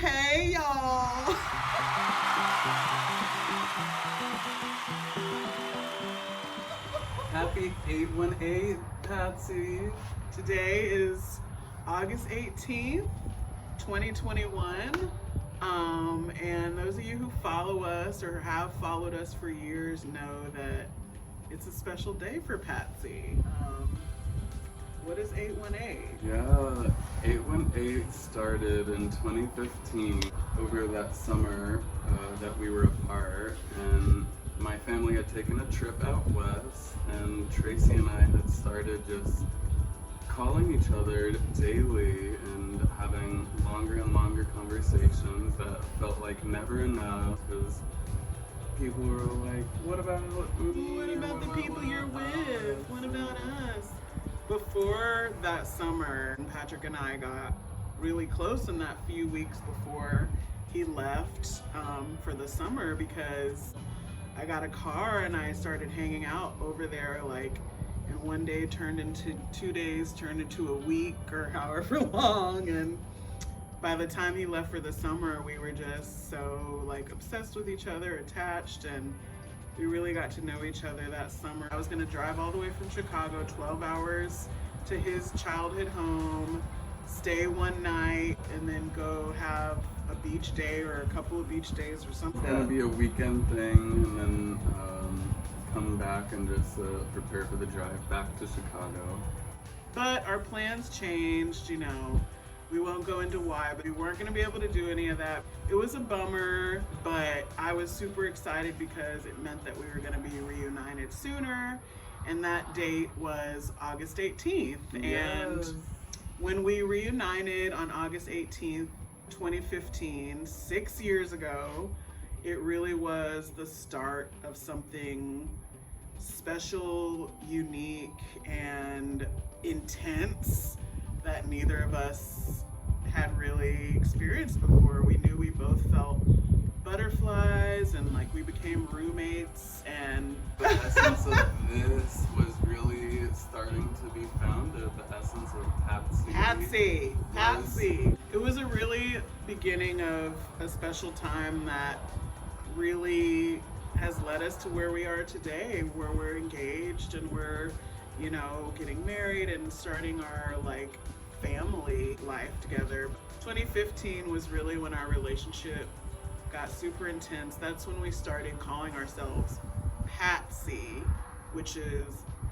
Hey y'all! Happy 818, Patsy. Today is August 18th, 2021. And those of you who follow us or have followed us for years know that it's a special day for Patsy. What is 818? Yeah, 818 started in 2015 over that summer that we were apart, and my family had taken a trip out west, and Tracie and I had started just calling each other daily and having longer and longer conversations that felt like never enough because people were like, what about me? What about the people you're with? What about us? Before that summer, Patrick and I got really close in that few weeks before he left for the summer because I got a car and I started hanging out over there and one day turned into 2 days, turned into a week or however long, and by the time he left for the summer we were just so obsessed with each other, attached, and we really got to know each other that summer. I was gonna drive all the way from Chicago, 12 hours to his childhood home, stay one night, and then go have a beach day or a couple of beach days or something. It's gonna be a weekend thing, and then come back and just prepare for the drive back to Chicago. But our plans changed, we won't go into why, but we weren't going to be able to do any of that. It was a bummer, but I was super excited because it meant that we were going to be reunited sooner, and that date was August 18th. Yes. And when we reunited on August 18th, 2015, 6 years ago, it really was the start of something special, unique, and intense that neither of us had really experienced before. We knew we both felt butterflies and we became roommates, and the essence of this was really starting to be founded. The essence of Patsy. It was a really beginning of a special time that really has led us to where we are today, where we're engaged and we're getting married and starting our family life together. 2015 was really when our relationship got super intense. That's when we started calling ourselves Patsy, which is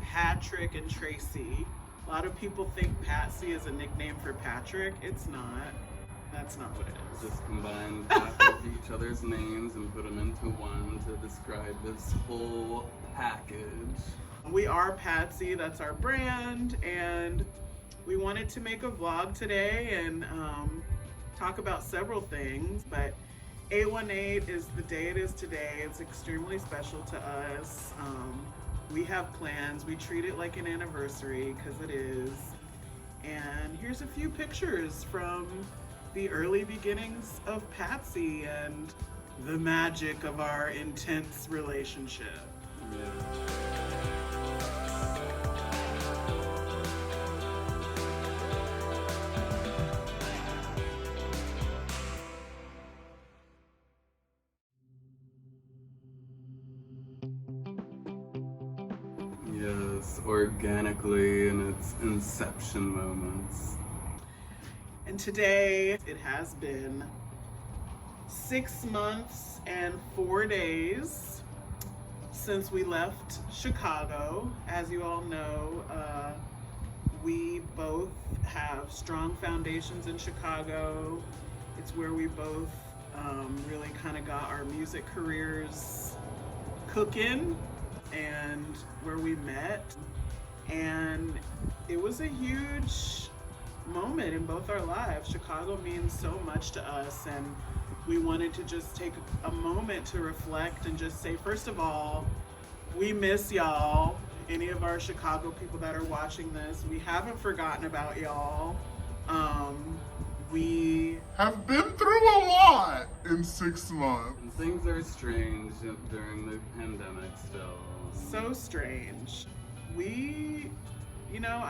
Patrick and Tracie. A lot of people think Patsy is a nickname for Patrick. It's not. That's not what it is. Just combined half of each other's names and put them into one to describe this whole package. We are Patsy, that's our brand, and we wanted to make a vlog today and talk about several things, but 818 is the day it is today. It's extremely special to us. We have plans. We treat it like an anniversary because it is. And here's a few pictures from the early beginnings of Patsy and the magic of our intense relationship. Yeah. Yes, organically in its inception moments. And today it has been 6 months and 4 days since we left Chicago. As you all know, we both have strong foundations in Chicago. It's where we both really kind of got our music careers cooking and where we met. And it was a huge moment in both our lives. Chicago means so much to us, and we wanted to just take a moment to reflect and just say, first of all, we miss y'all. Any of our Chicago people that are watching this, we haven't forgotten about y'all. We have been through a lot in 6 months. And things are strange during the pandemic still. So strange.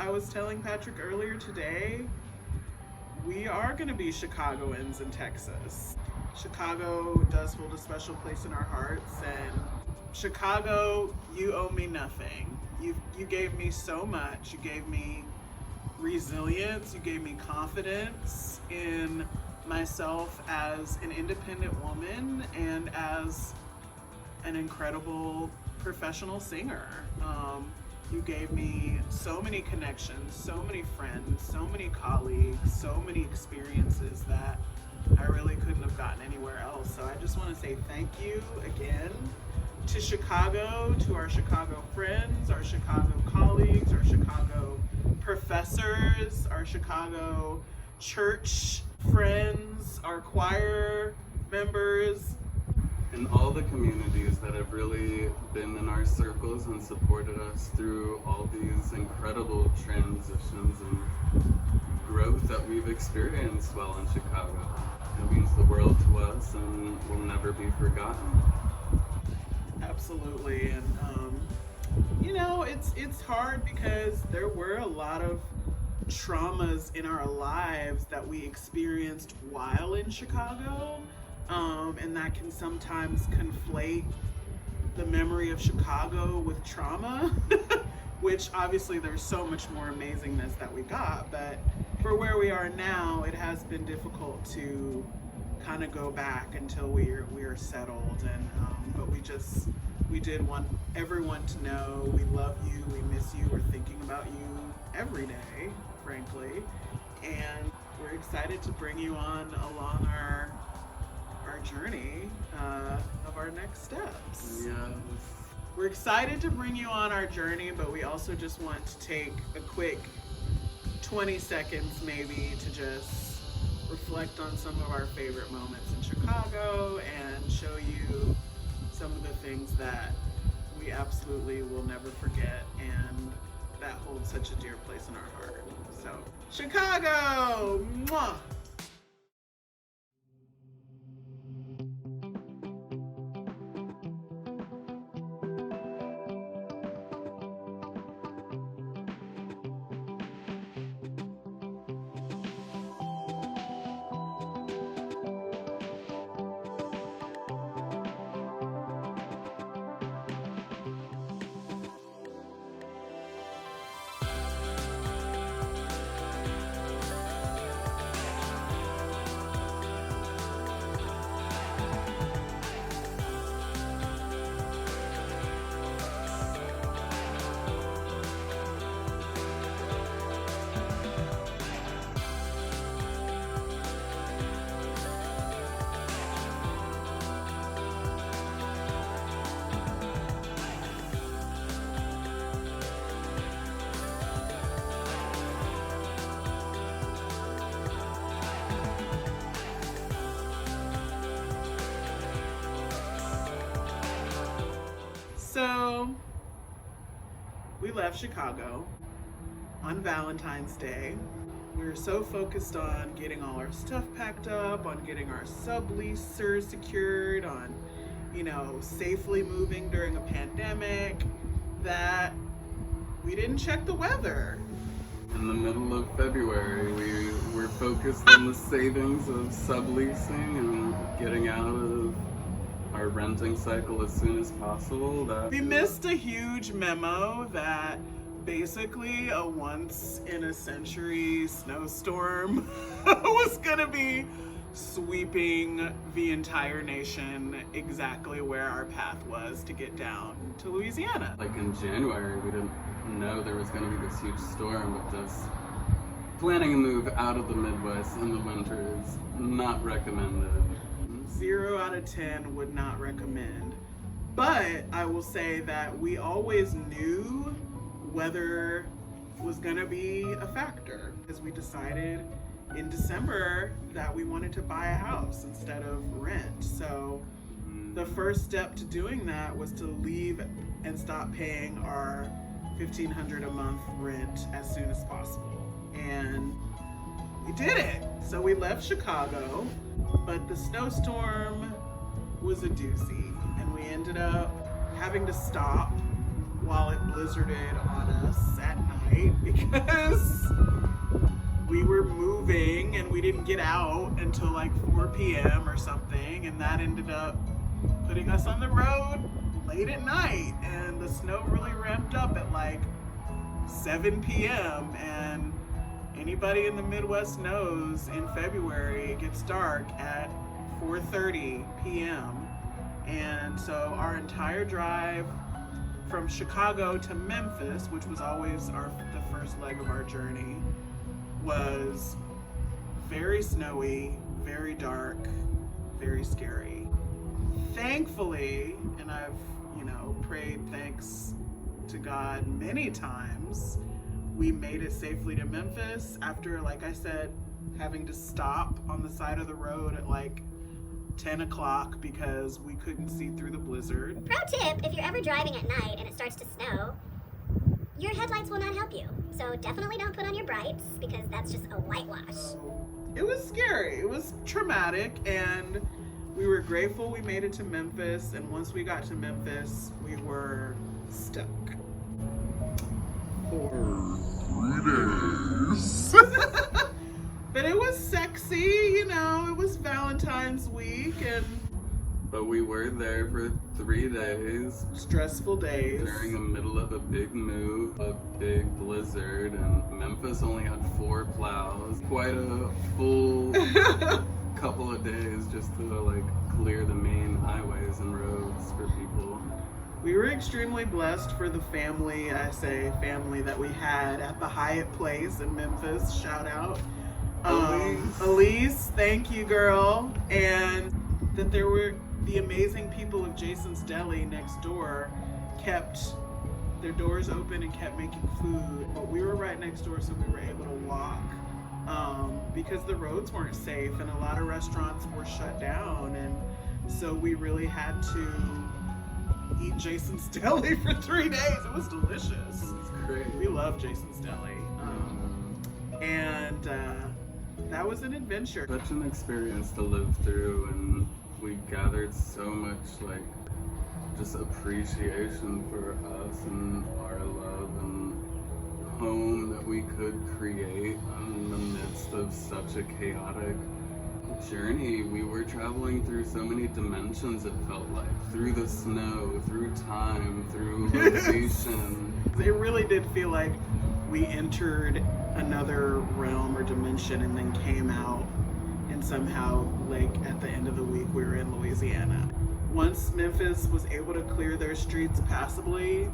I was telling Patrick earlier today, we are going to be Chicagoans in Texas. Chicago does hold a special place in our hearts, and Chicago, you owe me nothing. You gave me so much. You gave me resilience. You gave me confidence in myself as an independent woman and as an incredible professional singer. You gave me so many connections, so many friends, so many colleagues, so many experiences that I really couldn't have gotten anywhere else. So I just want to say thank you again to Chicago, to our Chicago friends, our Chicago colleagues, our Chicago professors, our Chicago church friends, our choir members, and all the communities that have really been in our circles and supported us through all these incredible transitions and growth that we've experienced while in Chicago. It means the world to us and will never be forgotten. Absolutely. And you know, it's hard because there were a lot of traumas in our lives that we experienced while in Chicago, and that can sometimes conflate the memory of Chicago with trauma, which obviously there's so much more amazingness that we got, but for where we are now, it has been difficult to kind of go back until we're settled. And but we did want everyone to know we love you, we miss you, we're thinking about you every day, frankly, and we're excited to bring you on along our journey of our next steps. Yes. We're excited to bring you on our journey, but we also just want to take a quick 20 seconds maybe to just reflect on some of our favorite moments in Chicago and show you some of the things that we absolutely will never forget and that hold such a dear place in our heart. So, Chicago! Mwah! So, we left Chicago on Valentine's Day. We were so focused on getting all our stuff packed up, on getting our subleaser secured, on, you know, safely moving during a pandemic, that we didn't check the weather. In the middle of February, we were focused on the savings of subleasing and getting out of our renting cycle as soon as possible. We missed a huge memo that basically a once in a century snowstorm was gonna be sweeping the entire nation exactly where our path was to get down to Louisiana. Like in January, we didn't know there was going to be this huge storm, but just planning a move out of the Midwest in the winter is not recommended. 0 out of 10 would not recommend. But I will say that we always knew weather was gonna be a factor because we decided in December that we wanted to buy a house instead of rent. So the first step to doing that was to leave and stop paying our $1,500 a month rent as soon as possible. And we did it. So we left Chicago, but the snowstorm was a doozy, and we ended up having to stop while it blizzarded on us at night because we were moving and we didn't get out until like 4 p.m. or something, and that ended up putting us on the road late at night, and the snow really ramped up at like 7 p.m. and anybody in the Midwest knows in February it gets dark at 4:30 p.m. And so our entire drive from Chicago to Memphis, which was always the first leg of our journey, was very snowy, very dark, very scary. Thankfully, and I've, prayed thanks to God many times, we made it safely to Memphis after, like I said, having to stop on the side of the road at like 10 o'clock because we couldn't see through the blizzard. Pro tip, if you're ever driving at night and it starts to snow, your headlights will not help you. So definitely don't put on your brights because that's just a whitewash. It was scary. It was traumatic, and we were grateful we made it to Memphis, and once we got to Memphis, we were stuck. For 3 days. But it was sexy, it was Valentine's week, But we were there for 3 days. Stressful days. During the middle of a big move, a big blizzard, and Memphis only had 4 plows. Quite a full couple of days just to clear the main highways and roads for people. We were extremely blessed for the family that we had at the Hyatt Place in Memphis. Shout out. Elise, thank you, girl. And that there were the amazing people of Jason's Deli next door kept their doors open and kept making food. But we were right next door, so we were able to walk because the roads weren't safe and a lot of restaurants were shut down. And so we really had to eat Jason's Deli for 3 days. It was delicious. It's great. We love Jason's Deli. And that was an adventure. Such an experience to live through, and we gathered so much just appreciation for us and our love and home that we could create in the midst of such a chaotic journey. We were traveling through so many dimensions, it felt like, through the snow, through time, through location. It really did feel like we entered another realm or dimension and then came out, and somehow at the end of the week we were in Louisiana. Once Memphis was able to clear their streets passably,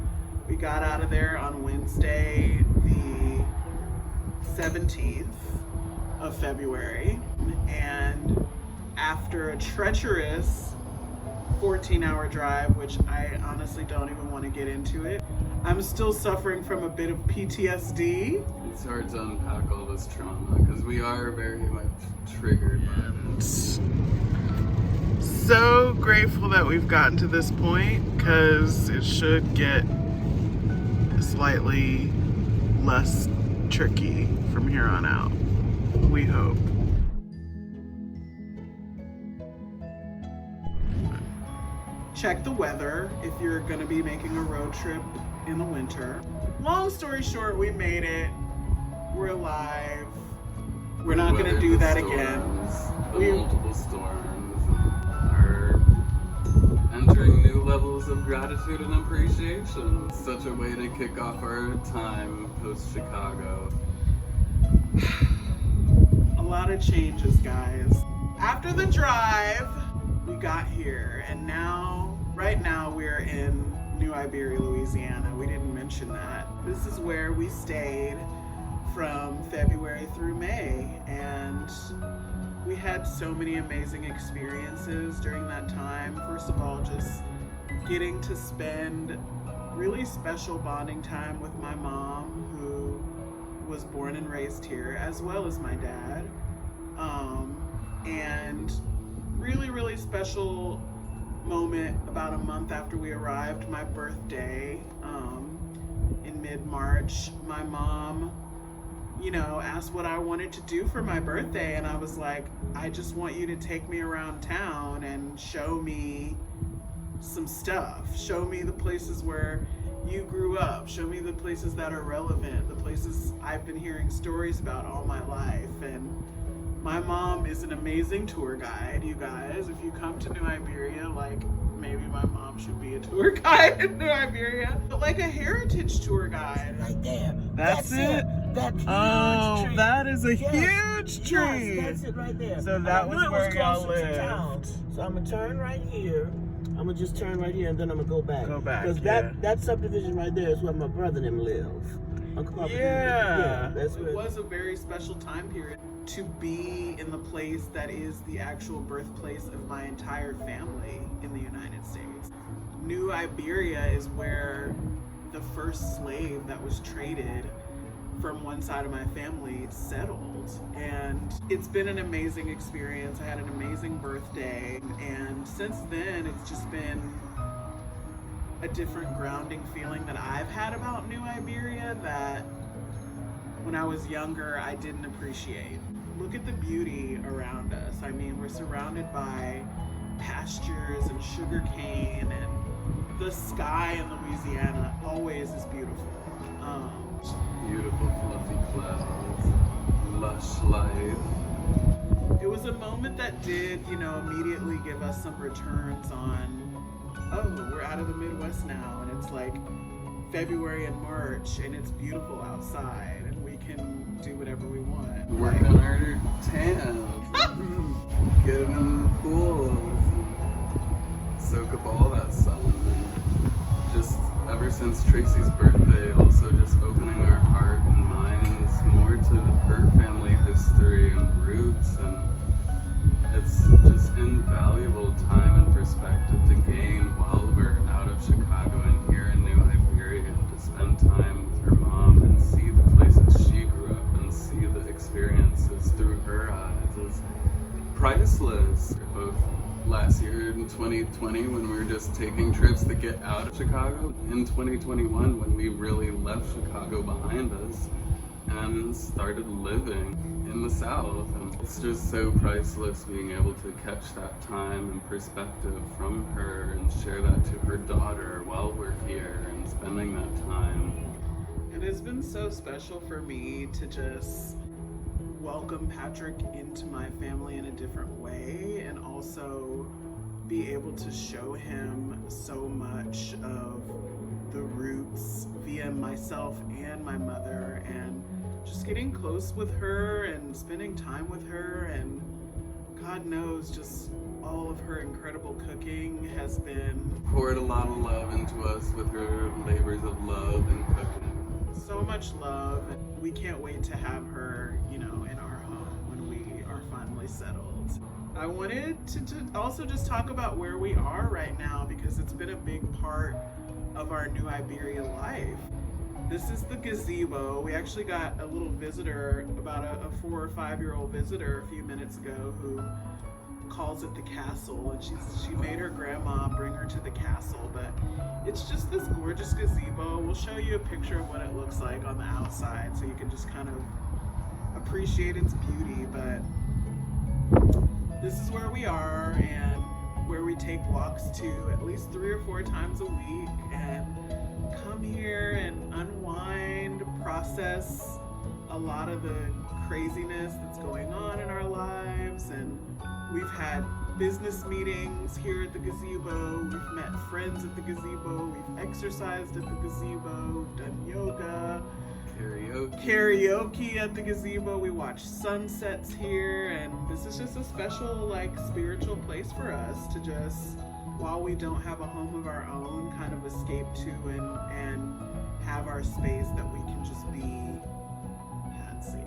we got out of there on Wednesday the 17th of February, and after a treacherous 14-hour drive, which I honestly don't even want to get into it, I'm still suffering from a bit of PTSD. It's hard to unpack all this trauma because we are very much triggered by it. So grateful that we've gotten to this point, because it should get slightly less tricky from here on out. We hope. Check the weather if you're going to be making a road trip in the winter. Long story short, we made it. We're alive. We're not going to do that again. The multiple storms are entering new levels of gratitude and appreciation. Such a way to kick off our time post-Chicago. A lot of changes, guys. After the drive, we got here, and right now we're in New Iberia, Louisiana. We didn't mention that. This is where we stayed from February through May, and we had so many amazing experiences during that time. First of all, just getting to spend really special bonding time with my mom, who was born and raised here, as well as my dad. And really, really special moment about a month after we arrived, my birthday, in mid-March. My mom, asked what I wanted to do for my birthday, and I was like, I just want you to take me around town and show me some stuff. Show me the places where you grew up. Show me the places that are relevant, the places I've been hearing stories about all my life. And my mom is an amazing tour guide, you guys. If you come to New Iberia, like, maybe my mom should be a tour guide in New Iberia, but like a heritage tour guide. Right there. That's it. That huge Oh, tree. that is a Yes. huge tree. Yes, that's it right there. So And that I knew was it where y'all closer to town. lived. So I'm gonna turn right here. I'm gonna just turn right here, and then I'm gonna go back. Go back, Because yeah. that subdivision right there is where my brother and them live. Uncle Papa. Yeah, That's where. it was a very special time period to be in the place that is the actual birthplace of my entire family in the United States. New Iberia is where the first slave that was traded from one side of my family settled, and it's been an amazing experience. I had an amazing birthday, and since then it's just been a different grounding feeling that I've had about New Iberia that when I was younger I didn't appreciate. Look at the beauty around us. I mean, we're surrounded by pastures and sugar cane, and the sky in Louisiana always is beautiful. Beautiful fluffy clouds, lush life. It was a moment that did, immediately give us some returns on, oh, we're out of the Midwest now, and it's like February and March, and it's beautiful outside, and we can do whatever we want. Work on our tans, get in the pools, soak up all that sun. Just ever since Tracie's birthday, also just opening our heart and minds more to her family history and roots, and it's just invaluable time and perspective to gain while we're out of Chicago and here in New Iberia, to spend time with her mom and see the places she grew up and see the experiences through her eyes is priceless. Both last year in 2020 when we were just taking trips to get out of Chicago, in 2021 when we really left Chicago behind us and started living in the South. And it's just so priceless being able to catch that time and perspective from her and share that to her daughter while we're here and spending that time. And it's been so special for me to just welcome Patrick into my family in a different way, and also be able to show him so much of the roots via myself and my mother, and just getting close with her and spending time with her, and God knows just all of her incredible cooking has been Poured a lot of love into us with her labors of love and cooking. so much love, and we can't wait to have her, in our home when we are finally settled. I wanted to also just talk about where we are right now, because it's been a big part of our New Iberia life. This is the gazebo. We actually got a little visitor, about a 4 or 5 year old visitor a few minutes ago, who calls it the castle, and she made her grandma bring her to the castle, but it's just this gorgeous gazebo. We'll show you a picture of what it looks like on the outside so you can just kind of appreciate its beauty. But this is where we are, and where we take walks to at least 3 or 4 times a week, and come here and unwind, process a lot of the craziness that's going on in our lives. And we've had business meetings here at the gazebo, we've met friends at the gazebo, we've exercised at the gazebo, we've done yoga, karaoke at the gazebo, we watch sunsets here, and this is just a special, spiritual place for us to just, while we don't have a home of our own, kind of escape to and have our space that we can just be Patscie.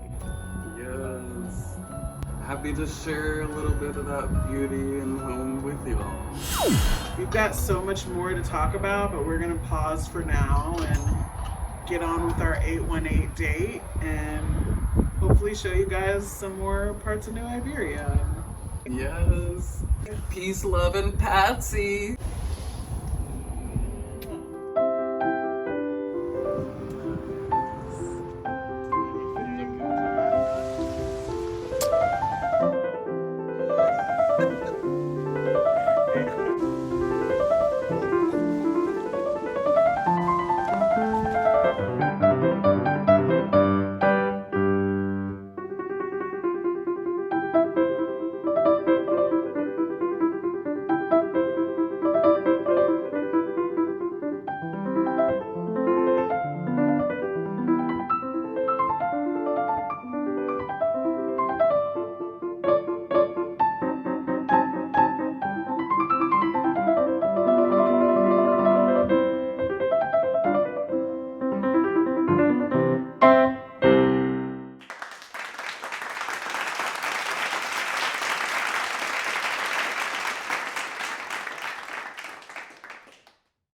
Yes. Happy to share a little bit of that beauty and home with you all. We've got so much more to talk about, but we're gonna pause for now and get on with our 818 date, and hopefully show you guys some more parts of New Iberia. Yes. Peace, love, and Patscie.